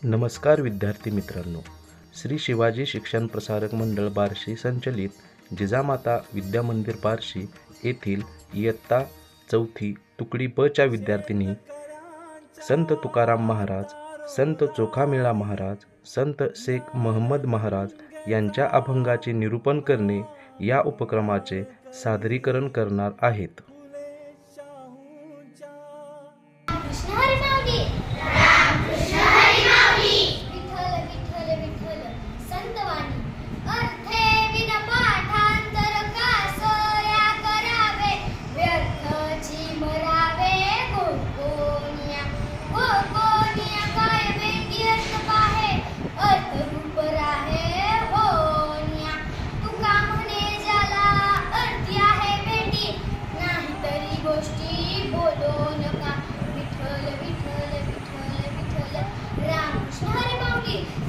नमस्कार विद्यार्थी मित्रांनो, श्री शिवाजी शिक्षण प्रसारक मंडळ बार्शी संचलित जिजामाता विद्यामंदिर बार्शी येथील इयत्ता चौथी तुकडी ब च्या विद्यार्थिनी संत तुकाराम महाराज, संत चोखामेळा महाराज, संत शेख महम्मद महाराज यांच्या अभंगाचे निरूपण करणे या उपक्रमाचे सादरीकरण करणार आहेत.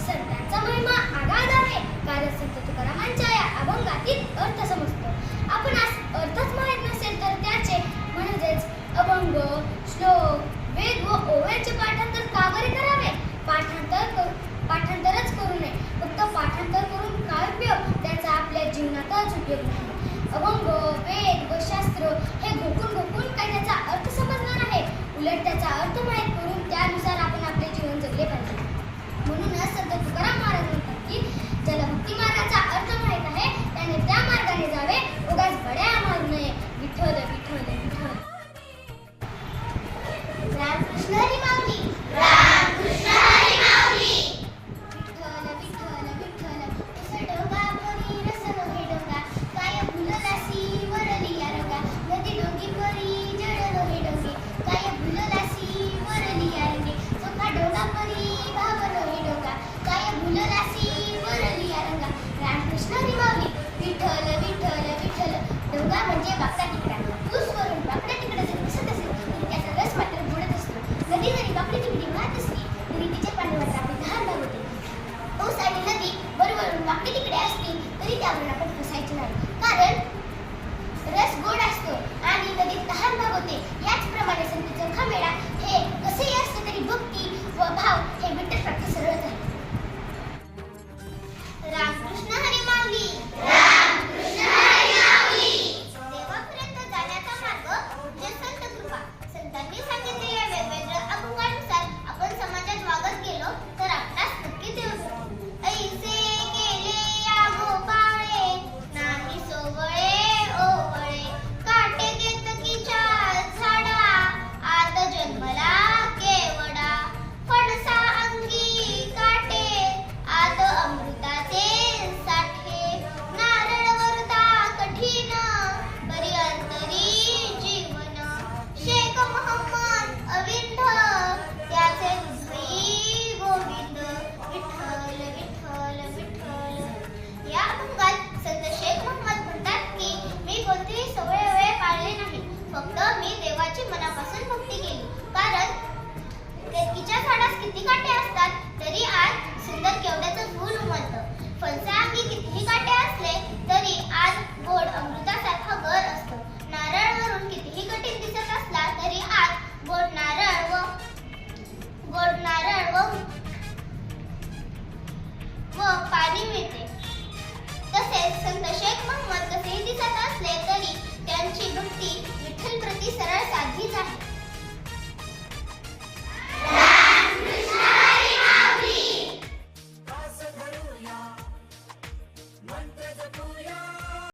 संतांचा महिमा आगाध आहे, कारण संत तुकारामांच्या या अभंगातील अर्थ समजतो. आपण अर्थच माहित नसेल तर त्याचे म्हणजेच अभंग, श्लोक, वेद व ओव्यांचे पाठांतर का बरे करावे? पाठांतरच करू नये. फक्त पाठांतर करून काय उपयोग? त्याचा आपल्या जीवनातच उपयोग नाही. अभंग, वेद व शास्त्र हे घोकून काय त्याचा अर्थ समजणार आहे? उलट त्याचा अर्थ माहित करून त्यानुसार आपण आपले जीवन जगले पाहिजे. म्हणूनच संत तुकाराम महाराज म्हणतात की ज्याला भक्ती मार्गाचा अर्थ माहित आहे त्याने त्या मार्गाने जावे, उगाच बड्या मारू नये. विठ्ठल विठ्ठल विठ्ठल. रामकृष्ण हरी माऊली, रामकृष्ण हरी माऊली. विठ्ठल विठ्ठल विठ्ठल रस डोंगा परी रस लोहे डोंगा, काय फुललासी वरली या रंगा, नदी डोंगी परी जड लोहे डोंगे, काय फुललासी वरली या रंगे, चोखा डोंगा परी भाव लोहे डोंगा, काय फुललासी वरली या रंगा. रामकृष्ण हरी माऊली. विठ्ठल विठ्ठल विठ्ठल. डोंगा म्हणजे बाकडा तिकडा. ऊस वरून बाकडा तिकडा जर दिसत असेल तरी त्याचा रस मात्र बुडत असतो. नदी जरी बाकडी तिकडी वाहत असली तरी तिच्या पाण्यावर आपली तहान भागवते. ऊस आणि नदी बरोबरून बाकडी तिकडे असली तरी त्यावरून आपण फसायचे नाही, कारण रस गोड असतो आणि नदीत तहान भागवते. याचप्रमाणे संत चोखामेळा